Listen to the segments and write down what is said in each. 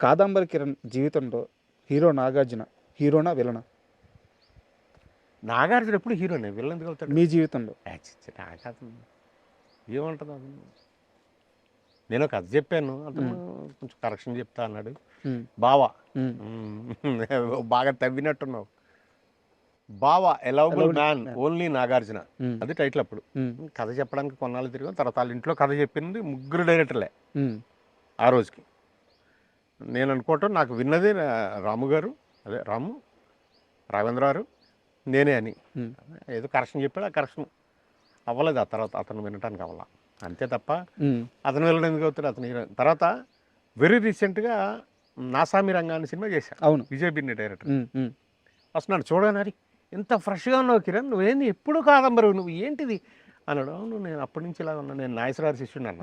కాదంబరి కిరణ్ జీవితంలో హీరో నాగార్జున హీరోనా విలనా నాగార్జున ఎప్పుడు హీరోనే, విలన్ ఎందుకు అవుతాడు? మీ జీవితంలో? నాగార్జున ఏముంటుంది అది. నేను కథ చెప్పాను, అతను కొంచెం కరెక్షన్ చెప్తా అన్నాడు. బావా బాగా తవ్వినట్టున్నావు. బావా ఎలవబుల్ మ్యాన్ ఓన్లీ నాగార్జున, అది టైటిల్. అప్పుడు కథ చెప్పడానికి కొన్నాళ్ళు తిరిగాం. తర్వాత వాళ్ళ ఇంట్లో కథ చెప్పింది ముగ్గురు డైరెక్టర్లే ఆ రోజుకి. నేను అనుకోవటం నాకు విన్నది రాము గారు, అదే రాము రాఘవేంద్ర గారు, నేనే అని. ఏదో కరెక్షన్ చెప్పాడు, ఆ కరెక్షన్ అవ్వలేదు. ఆ తర్వాత అతను వినటానికి అవ్వాల, అంతే తప్ప అతను వెళ్ళడం ఎందుకు అవుతాడు. అతను తర్వాత వెరీ రీసెంట్గా నాసామి రంగాన్ని సినిమా చేశాను. అవును, విజయ్ బిన్ని డైరెక్టర్. వస్తున్నాడు, చూడగానే ఎంత ఫ్రెష్గా ఉన్నావు కిరణ్, నువ్వేంది ఎప్పుడు కాదంబరు, నువ్వు ఏంటిది అన్నాడు. అవును, నేను అప్పటి నుంచి ఇలా ఉన్నా, నేను నాగేశ్వరరావు శిష్యుడిని అన్న.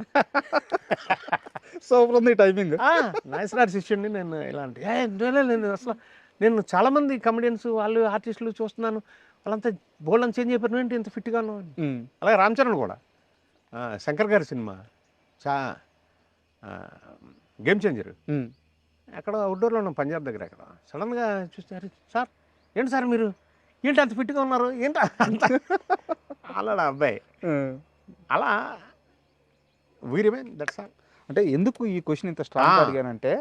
సూపర్ ఉంది టైమింగ్. నాగేశ్వరరావు శిష్యుడిని నేను. ఇలాంటి నేను అసలు నేను చాలామంది కమెడియన్స్ వాళ్ళు ఆర్టిస్టులు చూస్తున్నాను, వాళ్ళంతా బోల్డ్ చేంజ్ అయిపోయారు, ఏంటి ఇంత ఫిట్గా ఉన్నావు. అలాగే రామ్ చరణ్ కూడా శంకర్ గారి సినిమా గేమ్ చేంజర్, అక్కడ అవుట్డోర్లో ఉన్నాం పంజాబ్ దగ్గర. అక్కడ సడన్గా చూస్తారు, సార్ ఏంటి సార్ మీరు ఏంటి అంత ఫిట్గా ఉన్నారు ఏంటి అంత అలా అబ్బాయి. అలా వీరిమేన్ దట్స్ ఆల్. అంటే ఎందుకు ఈ క్వశ్చన్ ఇంత స్ట్రాంగ్ అడిగానంటే,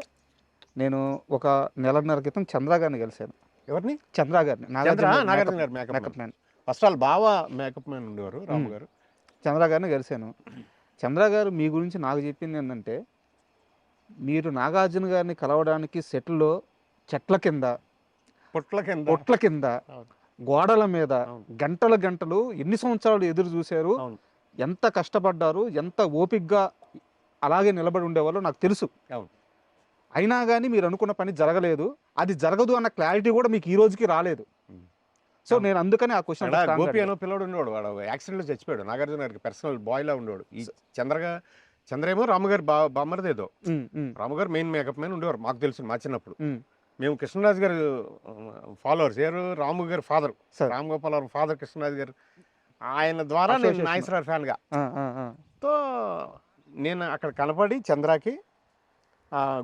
నేను ఒక నెలన్నర క్రితం చంద్ర గారిని కలిశాను. ఎవరిని? చంద్ర గారిని. నాగార్జున గారు మేకప్ మ్యాన్. ఫస్ట్ ఆల్ బావా మేకప్ మ్యాన్ ఉండేవారు రాము గారు. చంద్ర గారిని కలిశాను. చంద్ర గారు మీ గురించి నాకు చెప్పింది ఏంటంటే, మీరు నాగార్జున గారిని కలవడానికి సెట్లో చెట్ల కింద, పొట్ల కింద, గోడల మీద గంటలు గంటలు ఎన్ని సంవత్సరాలు ఎదురు చూశారు, ఎంత కష్టపడ్డారు, ఎంత ఓపిక్గా అలాగే నిలబడి ఉండేవాళ్ళు నాకు తెలుసు. అయినా కానీ మీరు అనుకున్న పని జరగలేదు, అది జరగదు అన్న క్లారిటీ కూడా మీకు ఈ రోజుకి రాలేదు. సో నేను అందుకని ఆ క్వశ్చన్. గోపి అనో పిల్లడు ఉండేవాడు, వాడు యాక్సిడెంట్లో చచ్చిపోయాడు. నాగార్జున గారికి పర్సనల్ బాయ్లా ఉండేవాడు. ఈ చంద్రేమో రాముగారు బామ్మర్దేదో. రాముగారు మెయిన్ మేకప్ మ్యాన్ ఉండేవారు మాకు తెలుసు మా చిన్నప్పుడు. మేము కృష్ణరాజు గారు ఫాలోవర్స్. ఎవరు? రాము గారు ఫాదర్, రామ్ గోపాల్ గారు ఫాదర్ కృష్ణరాజు గారు. ఆయన ద్వారా నేను నాగేశ్వరరావు ఫ్యాన్గా. తో నేను అక్కడ కనపడి చంద్రకి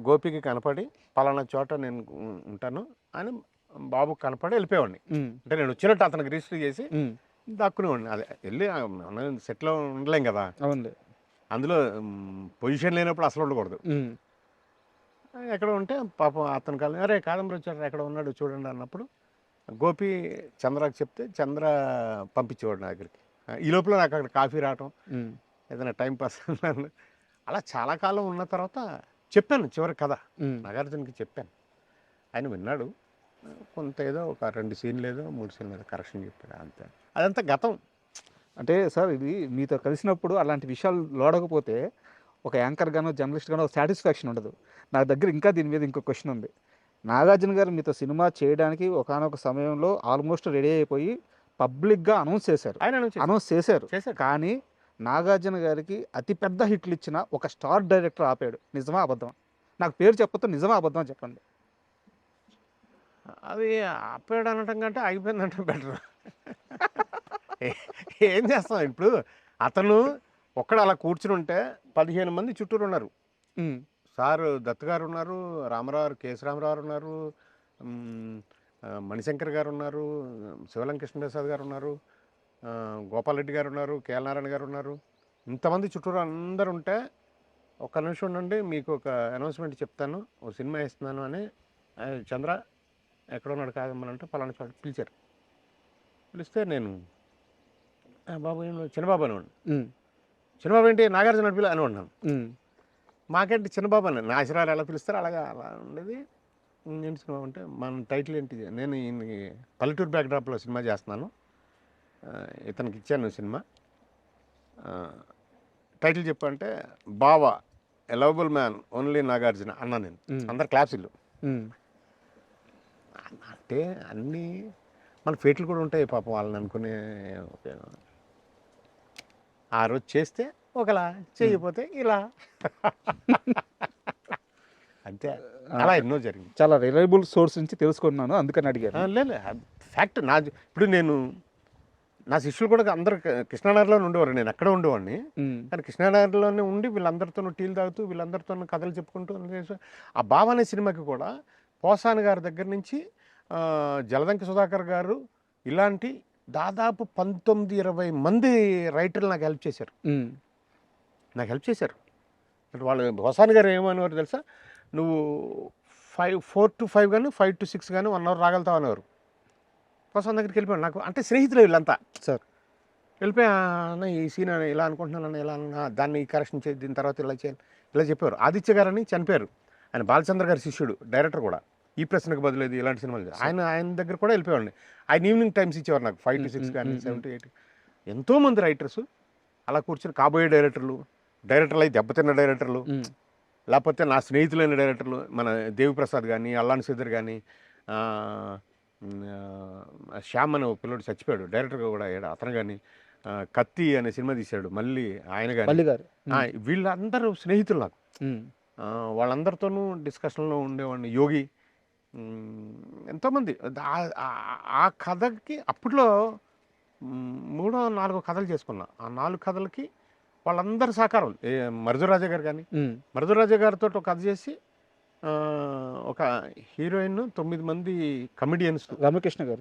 గోపికి కనపడి పలానా చోట నేను ఉంటాను అని బాబు కనపడి వెళ్ళిపోయేవాడిని. అంటే నేను వచ్చినట్టు అతనికి రిజిస్టర్ చేసి దాక్కునేవాడిని. అదే వెళ్ళి సెట్లో ఉండలేం కదా, అందులో పొజిషన్ లేనప్పుడు అసలు ఉండకూడదు. ఎక్కడ ఉంటే పాపం అతను కాదు, అరే కాదంబరి వచ్చారు ఎక్కడ ఉన్నాడు చూడండి అన్నప్పుడు గోపి చంద్రకి చెప్తే చంద్ర పంపించేవాడు నా దగ్గరికి. ఈ లోపల నాకు అక్కడ కాఫీ రావటం, ఏదైనా టైం పాస్ అలా చాలా కాలం ఉన్న తర్వాత చెప్పాను చివరి కథ నాగార్జునకి చెప్పాను. ఆయన విన్నాడు. కొంత ఏదో ఒక 2 సీన్లు ఏదో 3 సీన్లు ఏదో కరెక్షన్ చెప్పాడు, అంతే. అదంతా గతం. అంటే సార్ ఇది మీతో కలిసినప్పుడు అలాంటి విషయాలు లోడకపోతే ఒక యాంకర్ గానో జర్నలిస్ట్ గానో సాటిస్ఫాక్షన్ ఉండదు. నా దగ్గర ఇంకా దీని మీద ఇంకో క్వశ్చన్ ఉంది. నాగార్జున గారు మీతో సినిమా చేయడానికి ఒకానొక సమయంలో ఆల్మోస్ట్ రెడీ అయిపోయి పబ్లిక్గా అనౌన్స్ చేశారు. కానీ నాగార్జున గారికి అతిపెద్ద హిట్లు ఇచ్చిన ఒక స్టార్ డైరెక్టర్ ఆపాడు. నిజమా అబద్ధం? నాకు పేరు చెప్పొద్దు, నిజమా అబద్ధం చెప్పండి. అది ఆపాడు అనటం కంటే ఆగిపోయిందంటే బెటర్. ఏం చేస్తాం ఇప్పుడు? అతను ఒక్కడు అలా కూర్చుని ఉంటే 15 మంది చుట్టూరు ఉన్నారు. సార్ దత్ గారు ఉన్నారు, రామారావు గారు, కేఎస్ రామారావు ఉన్నారు, మణిశంకర్ గారు ఉన్నారు, శివలం కృష్ణప్రసాద్ గారు ఉన్నారు, గోపాల్ రెడ్డి గారు ఉన్నారు, కేఎల్ నారాయణ గారు ఉన్నారు. ఇంతమంది చుట్టూరు అందరు ఉంటే ఒక్క నిమిషం ఉండండి మీకు ఒక అనౌన్స్మెంట్ చెప్తాను, ఒక సినిమా వేస్తున్నాను అని. చంద్ర ఎక్కడ ఉన్నాడు కాదమ్మనంటే పలానా చోట పిలిచారు. పిలిస్తే నేను బాబు చిన్నబాబు అనేవాడు. చిన్నబాబు ఏంటి నాగార్జున పిల్ల అని ఉన్నాను. మాకేంటి చిన్నబాబు అని నాశరాలు ఎలా పిలుస్తారు అలాగా అలా ఉండేది. ఏంటి సినిమా అంటే మన టైటిల్ ఏంటి, నేను ఈయనకి పల్లెటూరు బ్యాక్డ్రాప్లో సినిమా చేస్తున్నాను, ఇతనికి ఇచ్చాను సినిమా, టైటిల్ చెప్పంటే బావా ఎలవబుల్ మ్యాన్ ఓన్లీ నాగార్జున అన్నా నేను. అందరు క్లాసులు అంటే అన్నీ మన ఫేట్లు కూడా ఉంటాయి పాపం, వాళ్ళని అనుకునే ఉపయోగం. ఆ రోజు చేస్తే ఒకలా, చేయకపోతే ఇలా, అంతే. అలా ఎన్నో జరిగింది. చాలా రిలయబుల్ సోర్స్ నుంచి తెలుసుకున్నాను, అందుకని అడిగాను. లేదు ఫ్యాక్ట్. ఇప్పుడు నేను నా శిష్యులు కూడా అందరు కృష్ణానగర్లోనే ఉండేవారు, నేను ఎక్కడ ఉండేవాడిని. కానీ కృష్ణానగర్లోనే ఉండి వీళ్ళందరితో టీలు తాగుతూ వీళ్ళందరితో కథలు చెప్పుకుంటూ ఆ బావ అనే సినిమాకి కూడా పోసాని గారి దగ్గర నుంచి జలదంకి సుధాకర్ గారు ఇలాంటి దాదాపు 19-20 మంది రైటర్లు నాకు హెల్ప్ చేశారు. అంటే వాళ్ళు పోసాని గారు ఏమనేవారు తెలుసా, నువ్వు 4 to 5 కానీ 5 to 6 కానీ 1 hour రాగలుగుతావు అనేవారు. పోసాని దగ్గరికి వెళ్ళిపోయాను. నాకు అంటే స్నేహితులు వీళ్ళంతా సార్. వెళ్ళిపోయి అన్న ఈ సీన్ ఇలా అనుకుంటున్నాను, ఇలా దాన్ని కరెక్షన్ చేసి దీని తర్వాత ఇలా చేయాలి ఇలా చెప్పారు. ఆదిత్య గారని చనిపోయారు, ఆయన బాలచంద్ర గారి శిష్యుడు, డైరెక్టర్ కూడా. ఈ ప్రశ్నకు బదులేదు ఇలాంటి సినిమాలు ఆయన దగ్గర కూడా వెళ్ళిపోయాడు. ఆయన ఈవినింగ్ టైమ్స్ ఇచ్చేవారు నాకు, 5 to 6 కానీ 7 to 8. ఎంతోమంది రైటర్స్ అలా కూర్చొని కాబోయే డైరెక్టర్లు అయితే దెబ్బతిన్న డైరెక్టర్లు, లేకపోతే నా స్నేహితులైన డైరెక్టర్లు, మన దేవిప్రసాద్ కానీ అల్లాన్ శ్రీధర్ కానీ, శ్యామ్ అనే పిల్లడు చచ్చిపోయాడు డైరెక్టర్గా కూడా అతను కానీ, కత్తి అనే సినిమా తీశాడు మళ్ళీ ఆయన కానీ, వీళ్ళందరూ స్నేహితులు నాకు. వాళ్ళందరితోనూ డిస్కషన్లో ఉండేవాడిని. యోగి, ఎంతోమంది. ఆ కథకి అప్పట్లో 3-4 కథలు చేసుకున్నా. ఆ 4 కథలకి వాళ్ళందరి సహకారం. మరుదురాజా గారు కానీ, మరుదురాజా గారితో ఒక కథ చేసి ఒక హీరోయిన్, 9 మంది కమెడియన్స్, రమకృష్ణ గారు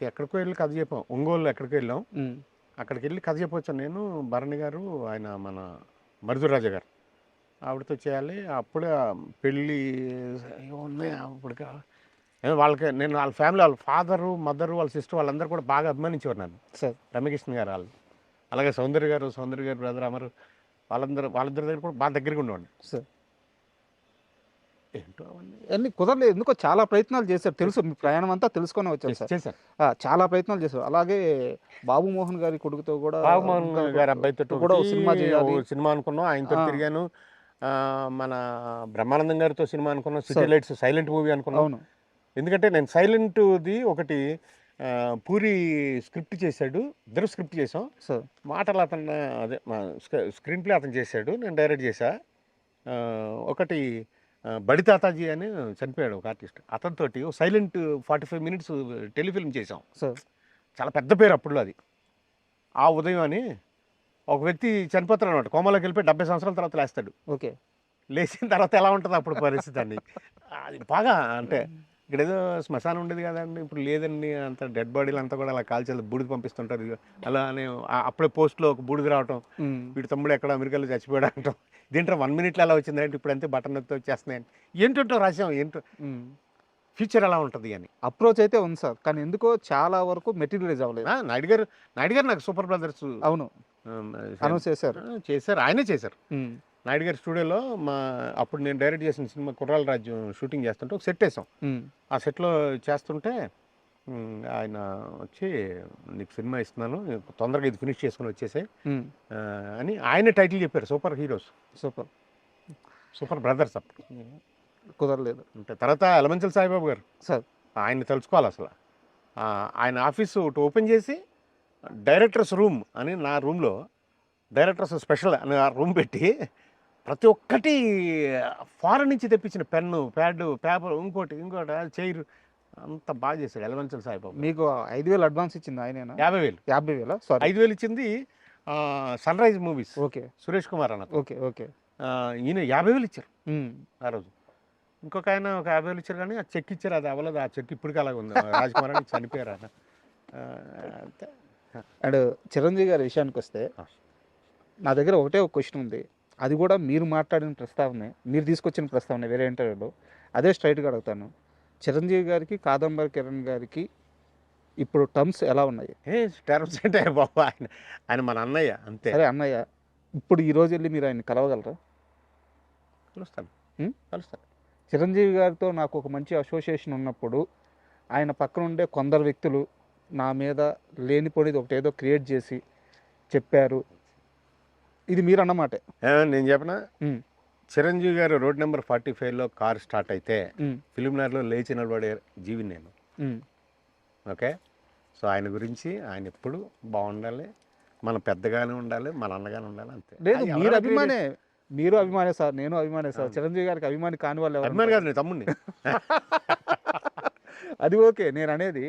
ఎక్కడికో వెళ్ళి కథ చెప్పాం. ఒంగోలు ఎక్కడికి వెళ్ళాం, అక్కడికి వెళ్ళి కథ చెప్పొచ్చాను నేను, భరణి గారు, ఆయన మన మరుదురాజా గారు, ఆవిడతో చేయాలి. అప్పుడే పెళ్ళి ఉన్నాయి. అప్పటికి వాళ్ళకి నేను వాళ్ళ ఫ్యామిలీ, వాళ్ళ ఫాదరు, మదరు, వాళ్ళ సిస్టర్ వాళ్ళందరూ కూడా బాగా అభిమానించేవారు నన్ను సార్. రమకృష్ణ గారు వాళ్ళు, అలాగే సౌందర్య గారు బ్రదర్ అమరు, వాళ్ళిద్దరి దగ్గర కూడా బాగా దగ్గరగా ఉండేవాడిని సార్. ఏంటో అవన్నీ కుదరలేదు, ఎందుకో చాలా ప్రయత్నాలు చేశారు. తెలుసు, మీ ప్రయాణం అంతా తెలుసుకొని వచ్చాను సార్. చేశారు, చాలా ప్రయత్నాలు చేశారు. అలాగే బాబు మోహన్ గారి కొడుకుతో కూడా, బాబు మోహన్ గారి అబ్బాయితో కూడా సినిమా అనుకున్నాం, ఆయనతో తిరిగాను. మన బ్రహ్మానందం గారితో సినిమా అనుకున్నాం, సిటీ లైట్స్ సైలెంట్ మూవీ అనుకున్నాం. ఎందుకంటే నేను సైలెంట్ది ఒకటి పూరి స్క్రిప్ట్ చేశాడు, ఇద్దరు స్క్రిప్ట్ చేసాం. మాటలు అతను అదే స్క్రీన్ ప్లే అతను చేశాడు, నేను డైరెక్ట్ చేశా. ఒకటి బడి తాతాజీ అని చనిపోయాడు ఒక ఆర్టిస్ట్, అతనితోటి సైలెంట్ 45 minutes టెలిఫిల్మ్ చేసాం. చాలా పెద్ద పేరు అప్పుడు అది. ఆ ఉదయం అని ఒక వ్యక్తి చనిపోతాడు అనమాట, కోమాలోకి వెళ్ళిపోయి 70 సంవత్సరాల తర్వాత లేస్తాడు. ఓకే, లేచిన తర్వాత ఎలా ఉంటుంది అప్పుడు పరిస్థితి అని, అది బాగా అంటే ఇక్కడ ఏదో శ్మశానం ఉండేది కదండి, ఇప్పుడు లేదండి, అంత డెడ్ బాడీలు అంతా కూడా అలా కాల్చి బూడిద పంపిస్తుంటారు. అలా అని అప్పుడే పోస్ట్లో ఒక బూడిద రావటం, వీడి తమ్ముడు ఎక్కడ అమెరికాలో చచ్చిపోయాడు అంటాం. దీంట్లో 1 minute ఎలా వచ్చిందంటే ఇప్పుడు అంతే బటన్ నొక్కితే వచ్చేస్తున్నాయని ఏంటంటో రాసాం. ఏంటో ఫ్యూచర్ ఎలా ఉంటుంది అని అప్రోచ్ అయితే ఉంది సార్, కానీ ఎందుకో చాలా వరకు మెటీరియలైజ్ అవ్వలేదు. నాయుడు గారు నాకు సూపర్ బ్రదర్స్ అవును అనౌన్స్ చేశారు, ఆయనే చేశారు. నాయుడు గారి స్టూడియోలో అప్పుడు నేను డైరెక్ట్ చేసిన సినిమా కుర్రాల రాజ్యం షూటింగ్ చేస్తుంటే ఒక సెట్ వేసాం. ఆ సెట్లో చేస్తుంటే ఆయన వచ్చి, నీకు సినిమా ఇస్తున్నాను, తొందరగా ఇది ఫినిష్ చేసుకుని వచ్చేసాయి అని ఆయన టైటిల్ చెప్పారు. Super heroes, super brothers. అప్పుడు కుదరలేదు. అంటే తర్వాత ఎలమంచల సాయిబాబు గారు సార్, ఆయన్ని తెలుసుకోవాలి అసలు. ఆయన ఆఫీసు ఒకటి ఓపెన్ చేసి డైరెక్టర్స్ రూమ్ అని, నా రూమ్లో డైరెక్టర్స్ స్పెషల్ అని ఆ రూమ్ పెట్టి ప్రతి ఒక్కటి ఫారెన్ నుంచి తెప్పించిన పెన్ను, ప్యాడ్, పేపర్, ఇంకోటి చైర్ అంత బాగా చేశాడు ఎలమంచల సాయిబాబు. మీకు 5,000 అడ్వాన్స్ ఇచ్చింది ఆయన? 50,000 సారీ 5,000 ఇచ్చింది sunrise movies. Okay, Suresh Kumar అన్న. ఓకే ఈయన 50,000 ఇచ్చారు ఆ రోజు. ఇంకొక ఆయన ఒక 50,000 ఇచ్చారు, కానీ ఆ చెక్ ఇచ్చారు, అది అవ్వలేదు. ఆ చెక్ ఇప్పటికీ అలాగ ఉంది. రాజ్ కుమార్ అని చనిపోయారు ఆయన. అండ్ చిరంజీవి గారి విషయానికి వస్తే, నా దగ్గర ఒకటే ఒక క్వశ్చన్ ఉంది. అది కూడా మీరు మాట్లాడిన ప్రస్తావనే, మీరు తీసుకొచ్చిన ప్రస్తావనే వేరే ఇంటర్వ్యూలో. అదే స్ట్రైట్గా అడుగుతాను. చిరంజీవి గారికి, కాదంబరి కిరణ్ గారికి ఇప్పుడు టర్మ్స్ ఎలా ఉన్నాయి? టర్మ్స్ అంటే బాబు, ఆయన మన అన్నయ్య అంతే. సరే అన్నయ్య, ఇప్పుడు ఈ రోజు వెళ్ళి మీరు ఆయన కలవగలరా? కలుస్తాను. చిరంజీవి గారితో నాకు ఒక మంచి అసోసియేషన్ ఉన్నప్పుడు ఆయన పక్కన ఉండే కొందరు వ్యక్తులు నా మీద లేనిపోనిది ఒకటి ఏదో క్రియేట్ చేసి చెప్పారు. ఇది మీరు అన్నమాట. నేను చెప్పనా, చిరంజీవి గారు రోడ్ నెంబర్ 45లో కార్ స్టార్ట్ అయితే ఫిలింనగర్లో లేచి నిలబడే జీవి నేను. ఓకే, సో ఆయన గురించి ఆయన ఎప్పుడు బాగుండాలి, మన పెద్దగానే ఉండాలి, మన అన్నగానే ఉండాలి, అంతే. లేదు, మీరు అభిమానే సార్, నేను అభిమానే సార్. చిరంజీవి గారికి అభిమాని కాని వాళ్ళు అభిమాని కాదు, నేను తమ్ముడిని. అది ఓకే. నేను అనేది